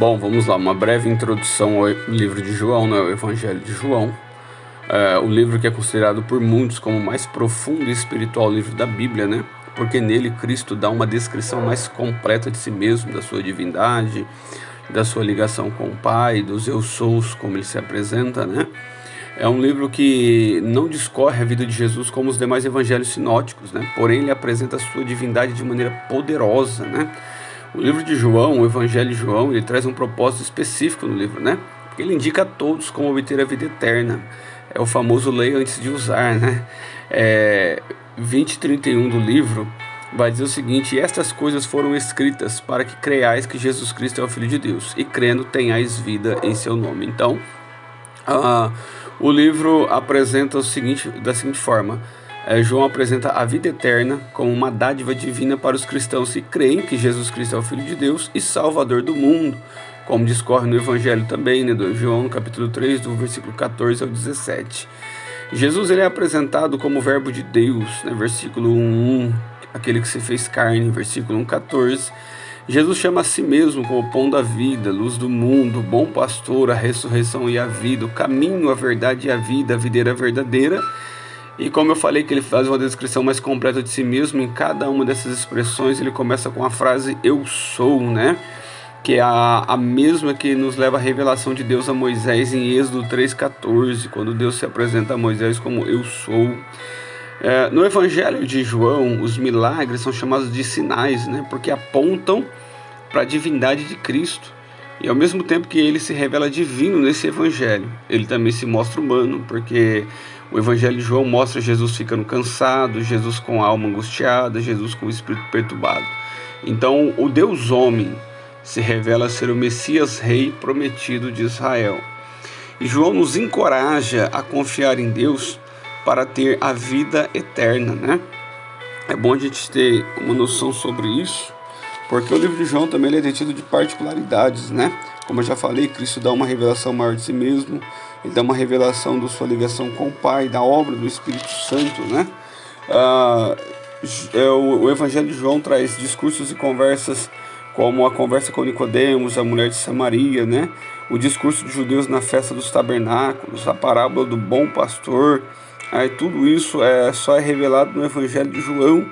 Bom, vamos lá, uma breve introdução ao livro de João, né, o Evangelho de João. O livro que é considerado por muitos como o mais profundo e espiritual livro da Bíblia, né? Porque nele Cristo dá uma descrição mais completa de si mesmo, da sua divindade, da sua ligação com o Pai, dos eu sous, como ele se apresenta, né? É um livro que não discorre a vida de Jesus como os demais evangelhos sinóticos, né? Porém, ele apresenta a sua divindade de maneira poderosa, né? O livro de João, o Evangelho de João, ele traz um propósito específico no livro, né? Porque ele indica a todos como obter a vida eterna. É o famoso leia antes de usar, né? 20:31 do livro vai dizer o seguinte: estas coisas foram escritas para que creiais que Jesus Cristo é o Filho de Deus, e crendo tenhais vida em seu nome. Então, o livro apresenta da seguinte forma: João apresenta a vida eterna como uma dádiva divina para os cristãos que creem que Jesus Cristo é o Filho de Deus e Salvador do mundo, como discorre no Evangelho também, né, do João, no capítulo 3, do versículo 14 ao 17. Jesus ele é apresentado como o verbo de Deus, né, versículo 1, aquele que se fez carne, versículo 1:14. Jesus chama a si mesmo como o pão da vida, luz do mundo, bom pastor, a ressurreição e a vida, o caminho, a verdade e a vida, a videira verdadeira. E como eu falei que ele faz uma descrição mais completa de si mesmo, em cada uma dessas expressões ele começa com a frase eu sou, né? Que é a mesma que nos leva à revelação de Deus a Moisés em Êxodo 3:14, quando Deus se apresenta a Moisés como eu sou. No Evangelho de João, os milagres são chamados de sinais, né? Porque apontam para a divindade de Cristo. E ao mesmo tempo que ele se revela divino nesse evangelho, ele também se mostra humano, porque o Evangelho de João mostra Jesus ficando cansado, Jesus com a alma angustiada, Jesus com o espírito perturbado. Então, o Deus homem se revela ser o Messias Rei prometido de Israel. E João nos encoraja a confiar em Deus para ter a vida eterna, né? É bom a gente ter uma noção sobre isso, porque o livro de João também é detido de particularidades, né? Como eu já falei, Cristo dá uma revelação maior de si mesmo, ele dá uma revelação da sua ligação com o Pai, da obra do Espírito Santo, né? O Evangelho de João traz discursos e conversas como a conversa com Nicodemos, a mulher de Samaria, né? O discurso dos judeus na festa dos tabernáculos, a parábola do bom pastor. Tudo isso só é revelado no Evangelho de João.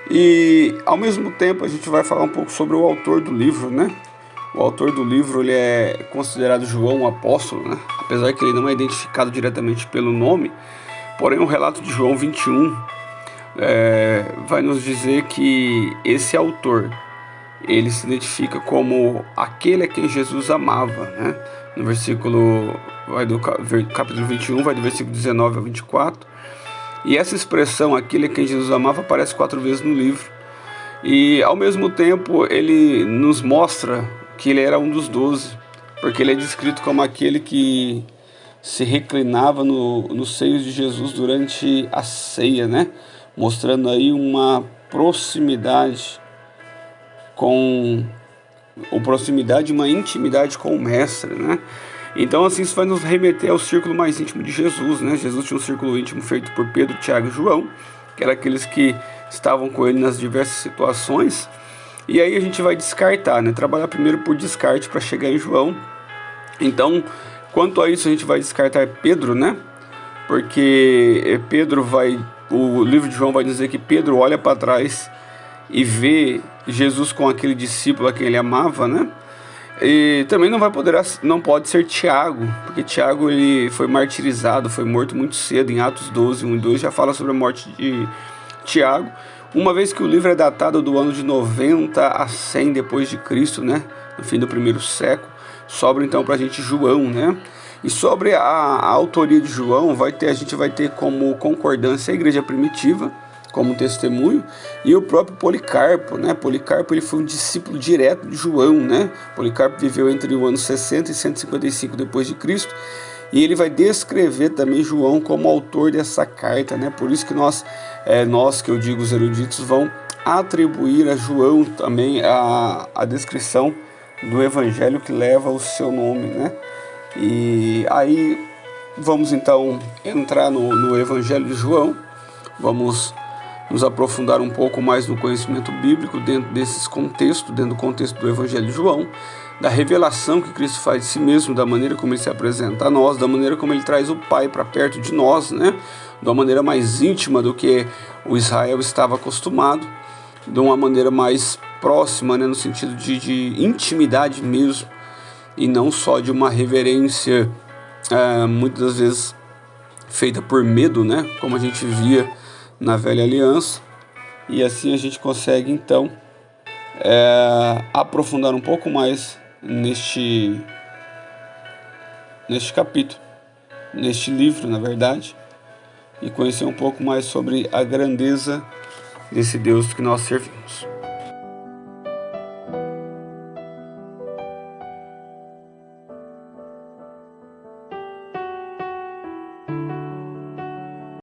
E ao mesmo tempo a gente vai falar um pouco sobre o autor do livro, né? O autor do livro ele é considerado João o apóstolo, né? Apesar que ele não é identificado diretamente pelo nome, porém o relato de João 21 vai nos dizer que esse autor ele se identifica como aquele a quem Jesus amava, né? No versículo capítulo 21, vai do versículo 19 ao 24. E essa expressão, aquele a quem Jesus amava, aparece 4 vezes no livro. E ao mesmo tempo ele nos mostra que ele era um dos 12, porque ele é descrito como aquele que se reclinava nos seios de Jesus durante a ceia, né? Mostrando aí uma proximidade uma intimidade com o mestre, né? Então assim isso vai nos remeter ao círculo mais íntimo de Jesus, né? Jesus tinha um círculo íntimo feito por Pedro, Tiago e João, que eram aqueles que estavam com ele nas diversas situações. E aí a gente vai descartar, né? Trabalhar primeiro por descarte para chegar em João. Então, quanto a isso a gente vai descartar Pedro, né? Porque o livro de João vai dizer que Pedro olha para trás e vê Jesus com aquele discípulo a quem ele amava, né? E também não pode ser Tiago, porque Tiago ele foi martirizado, foi morto muito cedo. Em Atos 12, 1 e 2 já fala sobre a morte de Tiago, uma vez que o livro é datado do ano de 90 a 100 depois de Cristo, né? No fim do primeiro século. Sobra então para a gente João, né? E sobre a autoria de João, a gente vai ter como concordância a igreja primitiva, como testemunho, e o próprio Policarpo, né? Policarpo ele foi um discípulo direto de João, né? Policarpo viveu entre o ano 60 e 155 depois de Cristo, e ele vai descrever também João como autor dessa carta, né? Por isso que nós que eu digo os eruditos, vão atribuir a João também a descrição do evangelho que leva o seu nome, né? E aí vamos então entrar no Evangelho de João, vamos nos aprofundar um pouco mais no conhecimento bíblico dentro do contexto do Evangelho de João. da revelação que Cristo faz de si mesmo, da maneira como ele se apresenta a nós, da maneira como ele traz o Pai para perto de nós, né? De uma maneira mais íntima do que o Israel estava acostumado, de uma maneira mais próxima, né? No sentido de intimidade mesmo, e não só de uma reverência, muitas das vezes feita por medo, né? Como a gente via na velha aliança. E assim a gente consegue então aprofundar um pouco mais neste capítulo, neste livro, na verdade, e conhecer um pouco mais sobre a grandeza desse Deus que nós servimos.